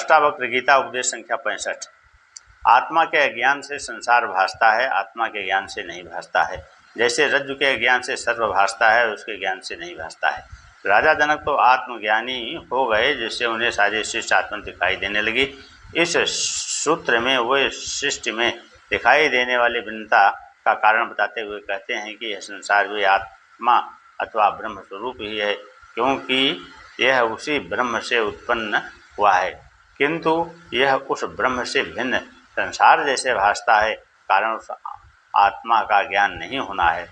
अष्टावक्र गीता उपदेश संख्या 65। आत्मा के अज्ञान से संसार भासता है, आत्मा के ज्ञान से नहीं भासता है। जैसे रज्जु के ज्ञान से सर्प भासता है, उसके ज्ञान से नहीं भासता है। राजा जनक तो आत्मज्ञानी हो गए, जिससे उन्हें सारी सृष्टि आत्मा दिखाई देने लगी। इस सूत्र में वो सृष्टि में दिखाई देने वाली भिन्नता का कारण बताते हुए कहते हैं कि यह संसार भी आत्मा अथवा ब्रह्म स्वरूप ही है, क्योंकि यह उसी ब्रह्म से उत्पन्न हुआ है, किंतु यह उस ब्रह्म से भिन्न संसार जैसे भासता है। कारण उस आत्मा का ज्ञान नहीं होना है।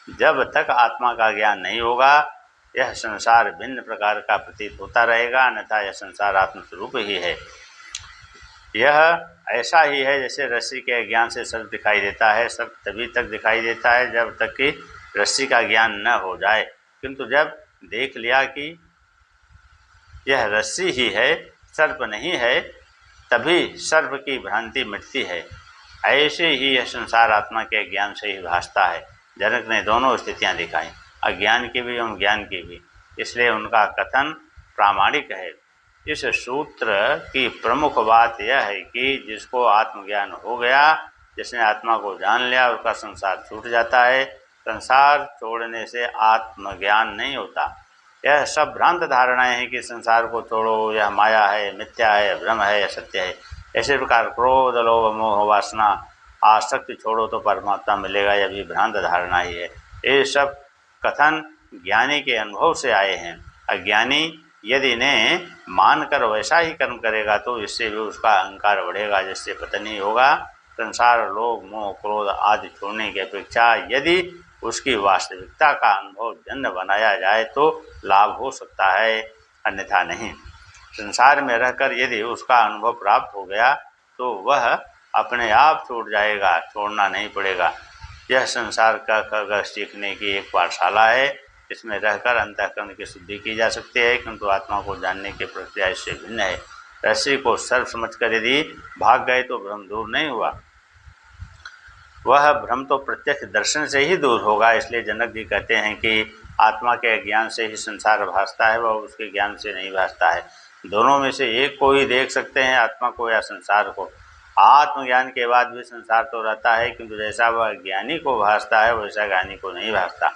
जब तक आत्मा का ज्ञान नहीं होगा, यह संसार भिन्न प्रकार का प्रतीत होता रहेगा, अन्यथा यह संसार आत्मस्वरूप ही है। यह ऐसा ही है जैसे रस्सी के ज्ञान से सर्प दिखाई देता है। सर्प तभी तक दिखाई देता है जब तक कि रस्सी का ज्ञान न हो जाए, किंतु जब देख लिया कि यह रस्सी ही है, सर्प नहीं है, तभी सर्प की भ्रांति मिटती है। ऐसे ही यह संसार आत्मा के ज्ञान से ही भासता है। जनक ने दोनों स्थितियां दिखाई, अज्ञान की भी एवं ज्ञान की भी, इसलिए उनका कथन प्रामाणिक है। इस सूत्र की प्रमुख बात यह है कि जिसको आत्मज्ञान हो गया, जिसने आत्मा को जान लिया, उसका संसार छूट जाता है। संसार छोड़ने से आत्मज्ञान नहीं होता। यह सब भ्रांत धारणाएं हैं कि संसार को छोड़ो, यह माया है, मिथ्या है, भ्रम है, यह सत्य है। ऐसे प्रकार क्रोध, लोभ, मोह, वासना, आसक्ति छोड़ो तो परमात्मा मिलेगा, यह भी भ्रांत धारणा ही है। ये सब कथन ज्ञानी के अनुभव से आए हैं। अज्ञानी यदि इन्हें मानकर वैसा ही कर्म करेगा तो इससे भी उसका अहंकार बढ़ेगा, जिससे पतन ही होगा। संसार, लोभ, मोह, क्रोध आदि छोड़ने की अपेक्षा यदि उसकी वास्तविकता का अनुभव जन्य बनाया जाए तो लाभ हो सकता है, अन्यथा नहीं। संसार में रहकर यदि उसका अनुभव प्राप्त हो गया तो वह अपने आप छूट जाएगा, छोड़ना नहीं पड़ेगा। यह संसार का सीखने की एक पाठशाला है। इसमें रहकर अंतःकरण की शुद्धि की जा सकती है, किंतु आत्मा को जानने की प्रक्रिया इससे भिन्न है। रस्सी को सर्प समझकर यदि भाग गए तो भ्रम दूर नहीं हुआ, वह भ्रम तो प्रत्यक्ष दर्शन से ही दूर होगा। इसलिए जनक जी कहते हैं कि आत्मा के ज्ञान से ही संसार भासता है, वह उसके ज्ञान से नहीं भासता है। दोनों में से एक को ही देख सकते हैं, आत्मा को या संसार को। आत्मज्ञान के बाद भी संसार तो रहता है, किंतु जैसा वह ज्ञानी को भासता है वैसा ज्ञानी को नहीं भासता।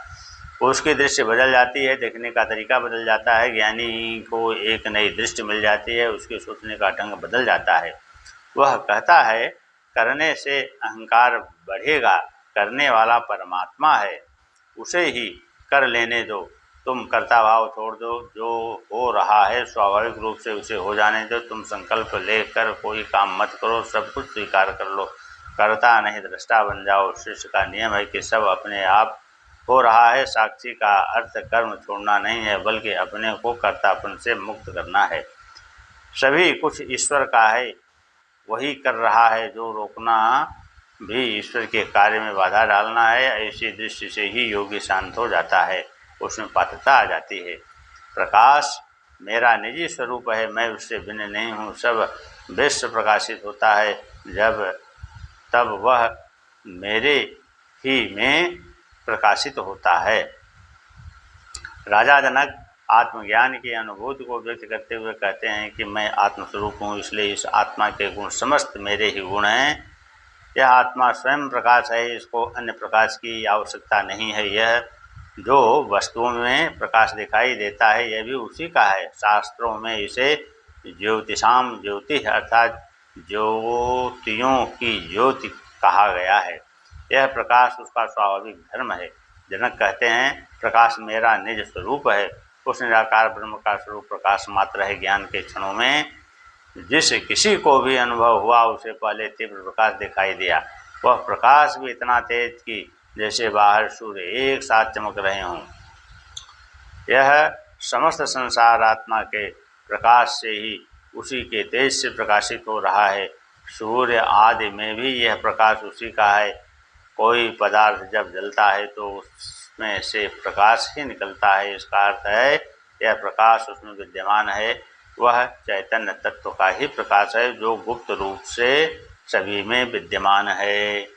उसकी दृष्टि बदल जाती है, देखने का तरीका बदल जाता है। ज्ञानी को एक नई दृष्टि मिल जाती है, उसके सोचने का ढंग बदल जाता है। वह कहता है करने से अहंकार बढ़ेगा, करने वाला परमात्मा है, उसे ही कर लेने दो, तुम कर्ता भाव छोड़ दो। जो हो रहा है स्वाभाविक रूप से उसे हो जाने दो, तुम संकल्प लेकर कोई काम मत करो, सब कुछ स्वीकार कर लो, कर्ता नहीं दृष्टा बन जाओ। शिष्य का नियम है कि सब अपने आप हो रहा है। साक्षी का अर्थ कर्म छोड़ना नहीं है, बल्कि अपने को कर्तापन से मुक्त करना है। सभी कुछ ईश्वर का है, वही कर रहा है, जो रोकना भी ईश्वर के कार्य में बाधा डालना है। ऐसी दृष्टि से ही योगी शांत हो जाता है, उसमें पात्रता आ जाती है। प्रकाश मेरा निजी स्वरूप है, मैं उससे भिन्न नहीं हूँ। सब विश्व प्रकाशित होता है तब वह मेरे ही में प्रकाशित होता है। राजा जनक आत्मज्ञान की अनुभूति को व्यक्त करते हुए कहते हैं कि मैं आत्मस्वरूप हूँ, इसलिए इस आत्मा के गुण समस्त मेरे ही गुण हैं। यह आत्मा स्वयं प्रकाश है, इसको अन्य प्रकाश की आवश्यकता नहीं है। यह जो वस्तुओं में प्रकाश दिखाई देता है, यह भी उसी का है। शास्त्रों में इसे ज्योतिषाम ज्योति अर्थात ज्योतियों की ज्योति कहा गया है। यह प्रकाश उसका स्वाभाविक धर्म है। जनक कहते हैं प्रकाश मेरा निज स्वरूप है। उस निराकार ब्रह्म का स्वरूप प्रकाश मात्र है। ज्ञान के क्षणों में जिस किसी को भी अनुभव हुआ, उसे पहले तीव्र प्रकाश दिखाई दिया। वह प्रकाश भी इतना तेज कि जैसे बाहर सूर्य एक साथ चमक रहे हों। यह समस्त संसार आत्मा के प्रकाश से ही, उसी के तेज से प्रकाशित हो रहा है। सूर्य आदि में भी यह प्रकाश उसी का है। कोई पदार्थ जब जलता है तो उसमें से प्रकाश ही निकलता है। इसका अर्थ है यह प्रकाश उसमें विद्यमान है, वह चैतन्य तत्व का ही प्रकाश है, जो गुप्त रूप से सभी में विद्यमान है।